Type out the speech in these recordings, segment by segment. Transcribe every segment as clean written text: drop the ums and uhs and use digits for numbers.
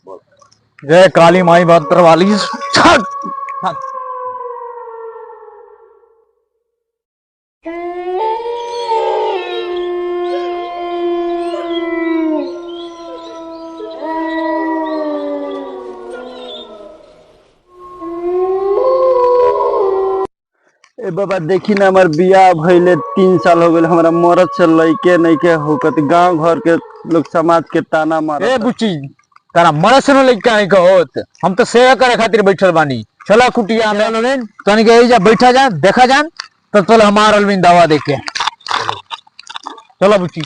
जय काली माई भद्र वाली। ए बाबा देखी ना हमार बियाह भइले 3 साल हो गए हमारा मरद से लइके नहीं के होकत गांव घर के लोग समाज के ताना मारत। ए बुच्ची तारा मरद से लइका नहीं कहत, हम तो सेवा करे खातिर बैठल बानी। चला कुटिया में लोन तनी के जा बैठा जा देखा जान तो चल हमार अलविन दवा देके चलो बुच्ची।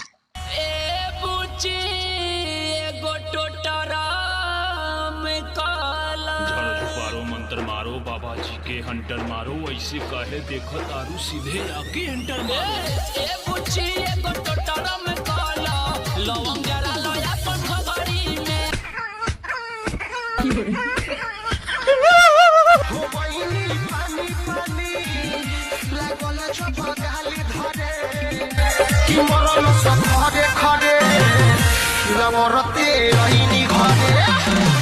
बाबा जी के हंटर मारो ऐसे कहे देखो तारू सीधे आके हंटर मारो। ए बुच्ची एगो टोटरा में काला लवंग जरा लया पंखड़ी में हो बहिनी पानी पानी लागल छपा गाली धरे कि मरल सब घरे घरे रमरते रहिनी घरे।